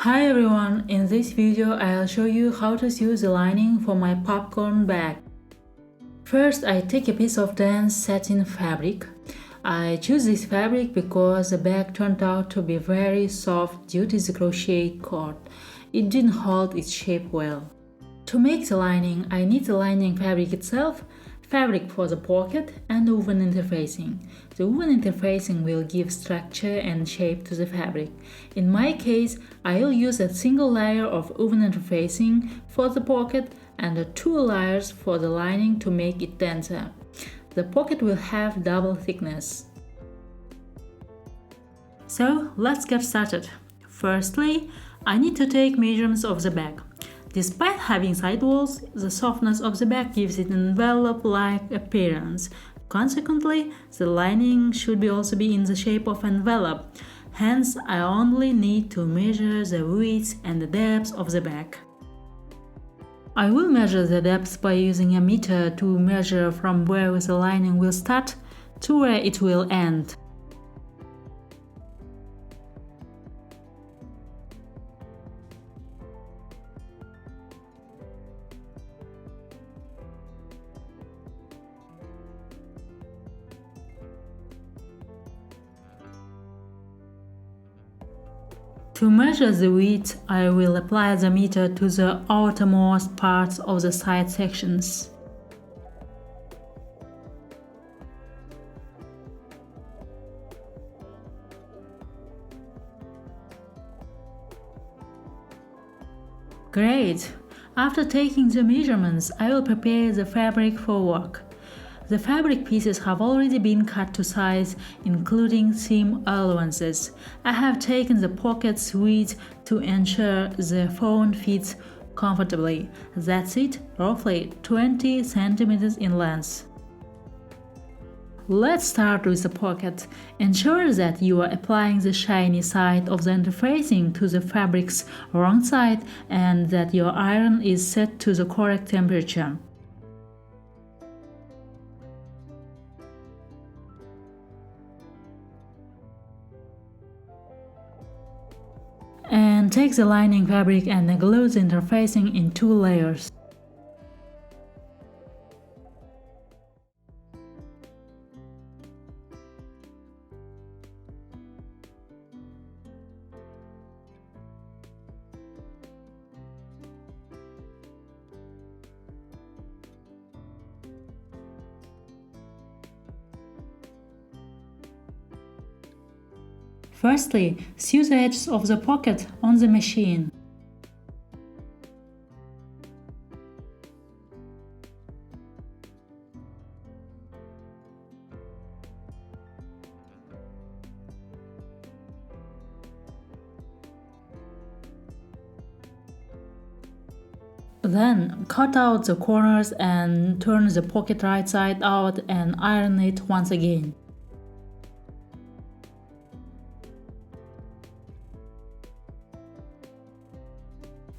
Hi everyone, in this video I'll show you how to sew the lining for my popcorn bag. First I take a piece of dense satin fabric. I choose this fabric because the bag turned out to be very soft due to the crochet cord. It didn't hold its shape well. To make the lining, I need the lining fabric itself, fabric for the pocket, and woven interfacing. The woven interfacing will give structure and shape to the fabric. In my case, I will use a single layer of woven interfacing for the pocket and two layers for the lining to make it denser. The pocket will have double thickness. So let's get started. Firstly, I need to take measurements of the bag. Despite having sidewalls, the softness of the bag gives it an envelope-like appearance. Consequently, the lining should also be in the shape of an envelope. Hence, I only need to measure the width and the depth of the bag. I will measure the depth by using a meter to measure from where the lining will start to where it will end. To measure the width, I will apply the meter to the outermost parts of the side sections. Great! After taking the measurements, I will prepare the fabric for work. The fabric pieces have already been cut to size, including seam allowances. I have taken the pocket's width to ensure the phone fits comfortably. That's it, roughly 20 centimeters in length. Let's start with the pocket. Ensure that you are applying the shiny side of the interfacing to the fabric's wrong side and that your iron is set to the correct temperature. And take the lining fabric and glue the interfacing in two layers. Firstly, sew the edges of the pocket on the machine. Then cut out the corners and turn the pocket right side out and iron it once again.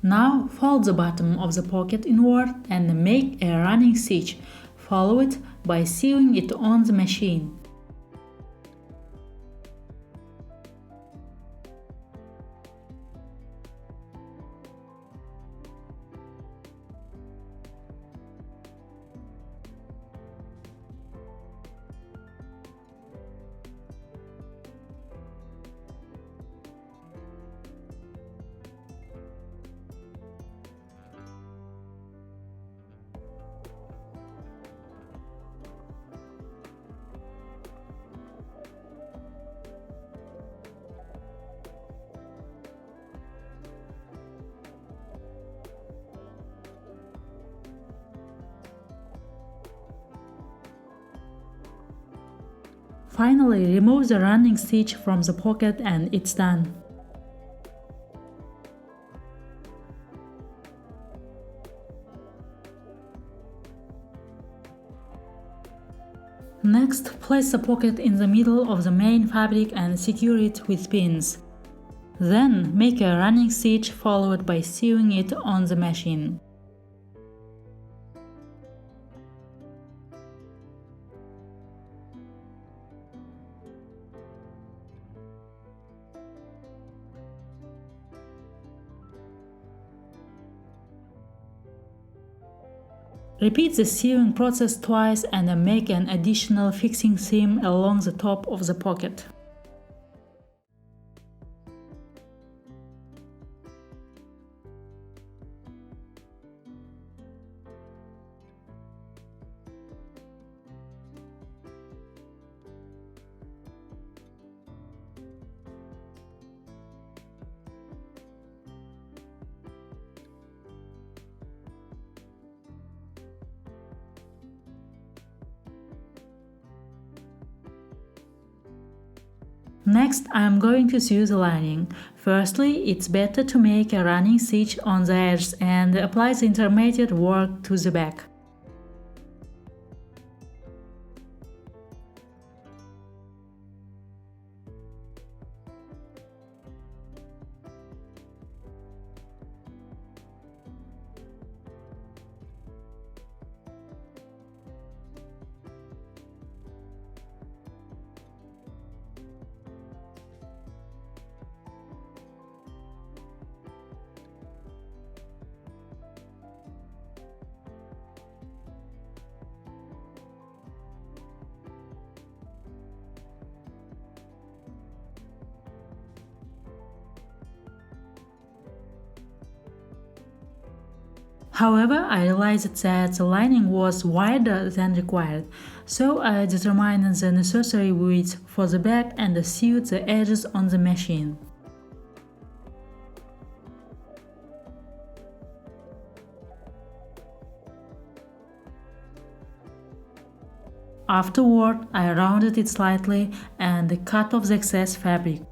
Now fold the bottom of the pocket inward and make a running stitch. Follow it by sewing it on the machine. Finally, remove the running stitch from the pocket and it's done. Next, place the pocket in the middle of the main fabric and secure it with pins. Then, make a running stitch followed by sewing it on the machine. Repeat the sewing process twice and make an additional fixing seam along the top of the pocket. Next, I am going to sew the lining. Firstly, it's better to make a running stitch on the edges and apply the intermediate work to the back. However, I realized that the lining was wider than required, so I determined the necessary width for the back and sewed the edges on the machine. Afterward, I rounded it slightly and cut off the excess fabric.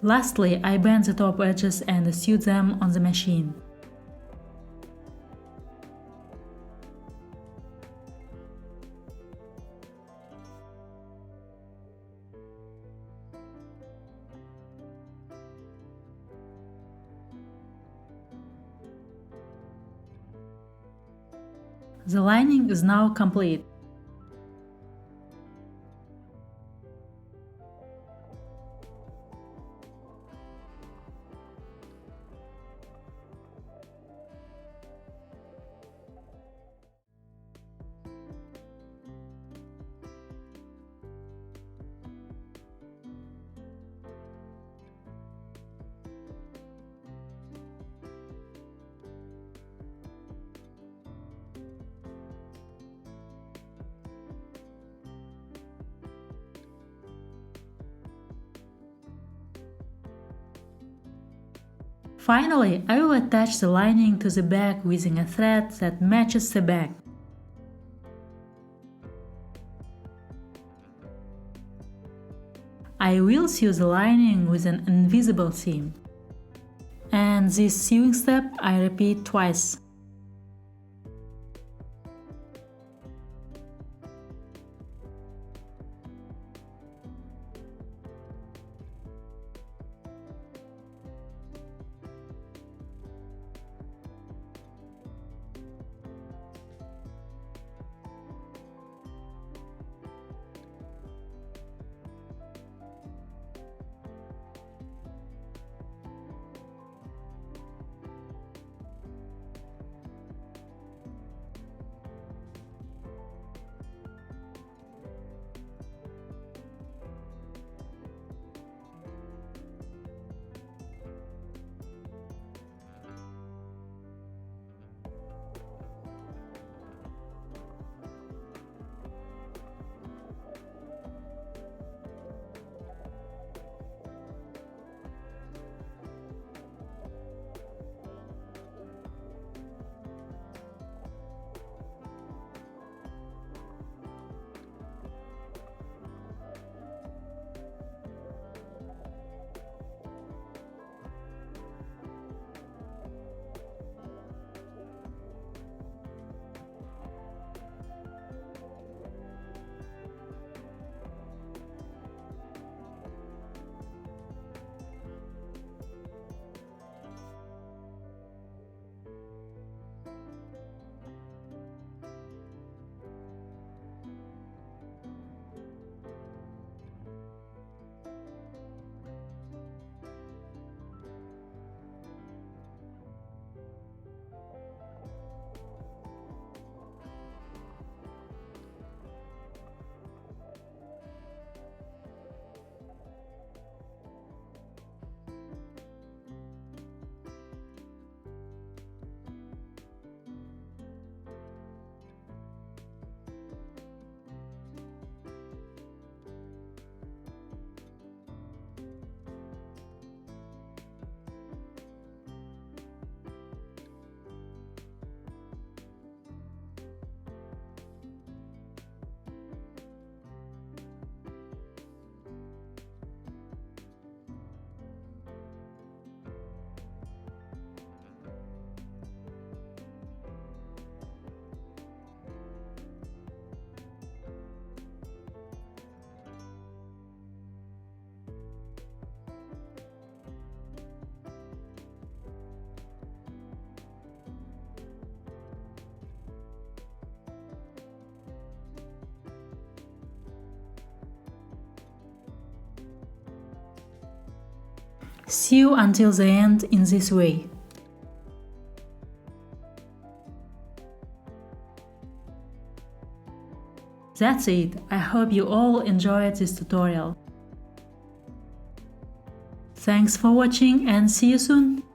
Lastly, I bent the top edges and sewed them on the machine. The lining is now complete. Finally, I will attach the lining to the back using a thread that matches the back. I will sew the lining with an invisible seam. And this sewing step I repeat twice. Sew until the end in this way. That's it. I hope you all enjoyed this tutorial. Thanks for watching and see you soon!